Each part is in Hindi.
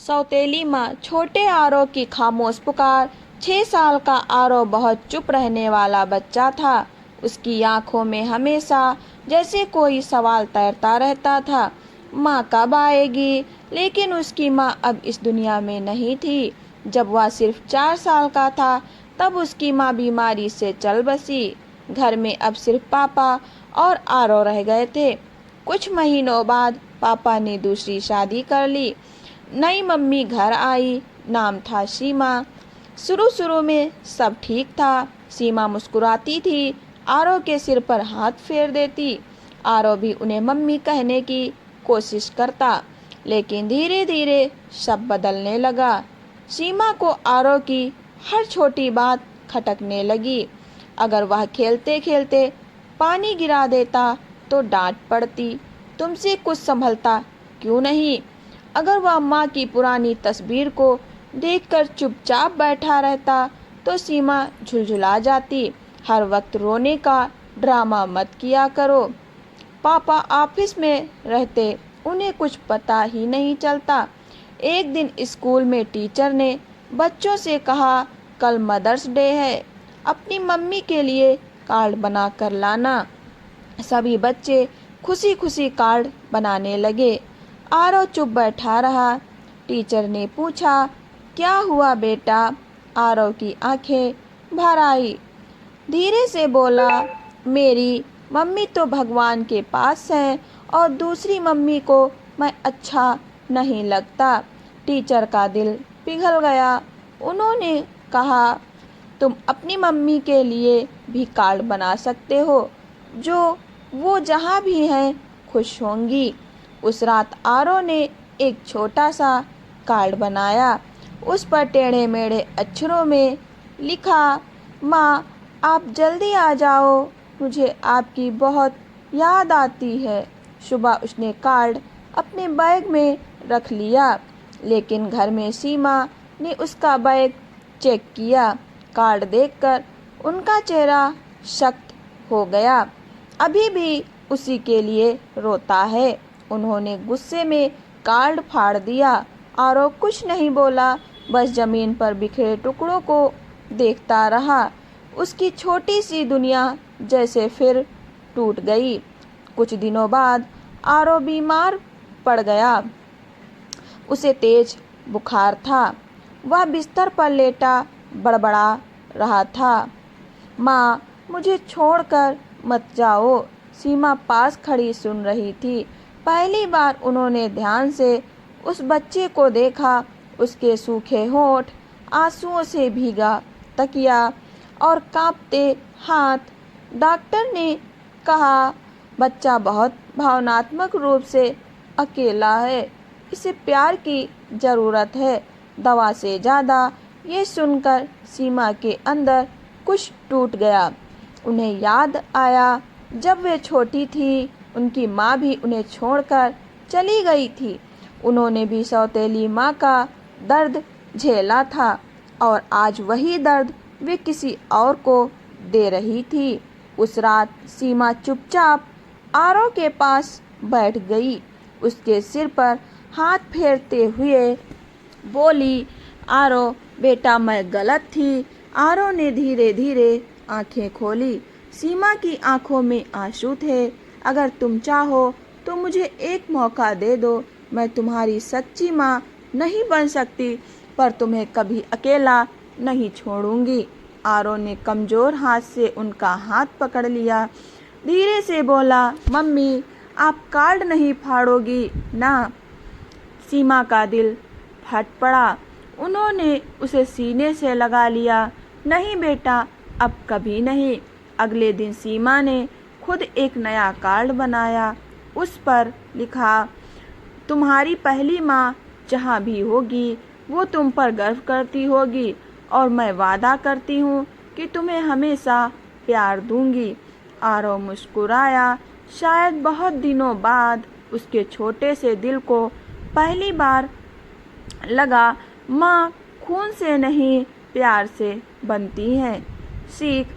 सौतेली माँ छोटे आरव की खामोश पुकार। 6 साल का आरव बहुत चुप रहने वाला बच्चा था। उसकी आंखों में हमेशा जैसे कोई सवाल तैरता रहता था। माँ कब आएगी? लेकिन उसकी माँ अब इस दुनिया में नहीं थी। जब वह सिर्फ 4 साल का था तब उसकी माँ बीमारी से चल बसी। घर में अब सिर्फ पापा और आरव रह गए थे। कुछ महीनों बाद पापा ने दूसरी शादी कर ली। नई मम्मी घर आई। नाम था सीमा। शुरू शुरू में सब ठीक था। सीमा मुस्कुराती थी, आरव के सिर पर हाथ फेर देती। आरव भी उन्हें मम्मी कहने की कोशिश करता। लेकिन धीरे धीरे सब बदलने लगा। सीमा को आरव की हर छोटी बात खटकने लगी। अगर वह खेलते खेलते पानी गिरा देता तो डांट पड़ती, तुमसे कुछ संभलता क्यों नहीं? अगर वह माँ की पुरानी तस्वीर को देखकर चुपचाप बैठा रहता तो सीमा झुलझुला जाती। हर वक्त रोने का ड्रामा मत किया करो। पापा ऑफिस में रहते, उन्हें कुछ पता ही नहीं चलता। एक दिन स्कूल में टीचर ने बच्चों से कहा, कल मदर्स डे है, अपनी मम्मी के लिए कार्ड बना कर लाना। सभी बच्चे खुशी खुशी कार्ड बनाने लगे। आरव चुप बैठा रहा। टीचर ने पूछा, क्या हुआ बेटा? आरव की आंखें भर आई। धीरे से बोला, मेरी मम्मी तो भगवान के पास है और दूसरी मम्मी को मैं अच्छा नहीं लगता। टीचर का दिल पिघल गया। उन्होंने कहा, तुम अपनी मम्मी के लिए भी कार्ड बना सकते हो, जो वो जहाँ भी हैं खुश होंगी। उस रात आरव ने एक छोटा सा कार्ड बनाया। उस पर टेढ़े मेढ़े अक्षरों में लिखा, माँ आप जल्दी आ जाओ, मुझे आपकी बहुत याद आती है। सुबह उसने कार्ड अपने बैग में रख लिया। लेकिन घर में सीमा ने उसका बैग चेक किया। कार्ड देखकर उनका चेहरा सख्त हो गया। अभी भी उसी के लिए रोता है। उन्होंने गुस्से में कार्ड फाड़ दिया। आरव कुछ नहीं बोला, बस जमीन पर बिखरे टुकड़ों को देखता रहा। उसकी छोटी सी दुनिया जैसे फिर टूट गई। कुछ दिनों बाद आरव बीमार पड़ गया। उसे तेज बुखार था। वह बिस्तर पर लेटा बड़बड़ा रहा था, माँ मुझे छोड़कर मत जाओ। सीमा पास खड़ी सुन रही थी। पहली बार उन्होंने ध्यान से उस बच्चे को देखा। उसके सूखे होंठ, आंसुओं से भीगा तकिया और कांपते हाथ। डॉक्टर ने कहा, बच्चा बहुत भावनात्मक रूप से अकेला है, इसे प्यार की ज़रूरत है, दवा से ज़्यादा। ये सुनकर सीमा के अंदर कुछ टूट गया। उन्हें याद आया जब वे छोटी थी, उनकी माँ भी उन्हें छोड़कर चली गई थी। उन्होंने भी सौतेली माँ का दर्द झेला था और आज वही दर्द वे किसी और को दे रही थी। उस रात सीमा चुपचाप आरव के पास बैठ गई। उसके सिर पर हाथ फेरते हुए बोली, आरव बेटा मैं गलत थी। आरव ने धीरे धीरे आंखें खोली। सीमा की आंखों में आंसू थे। अगर तुम चाहो तो मुझे एक मौका दे दो। मैं तुम्हारी सच्ची माँ नहीं बन सकती, पर तुम्हें कभी अकेला नहीं छोड़ूंगी। आरव ने कमजोर हाथ से उनका हाथ पकड़ लिया। धीरे से बोला, मम्मी आप कार्ड नहीं फाड़ोगी ना? सीमा का दिल फट पड़ा। उन्होंने उसे सीने से लगा लिया। नहीं बेटा, अब कभी नहीं। अगले दिन सीमा ने खुद एक नया कार्ड बनाया। उस पर लिखा, तुम्हारी पहली माँ जहाँ भी होगी वो तुम पर गर्व करती होगी और मैं वादा करती हूँ कि तुम्हें हमेशा प्यार दूंगी। आरव मुस्कुराया। शायद बहुत दिनों बाद उसके छोटे से दिल को पहली बार लगा, माँ खून से नहीं प्यार से बनती है। सीख,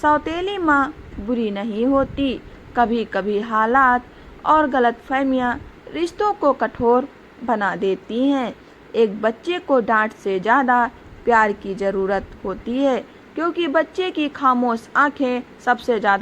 सौतेली माँ बुरी नहीं होती। कभी कभी हालात और गलतफहमियाँ रिश्तों को कठोर बना देती हैं। एक बच्चे को डांट से ज़्यादा प्यार की ज़रूरत होती है, क्योंकि बच्चे की खामोश आंखें सबसे ज़्यादा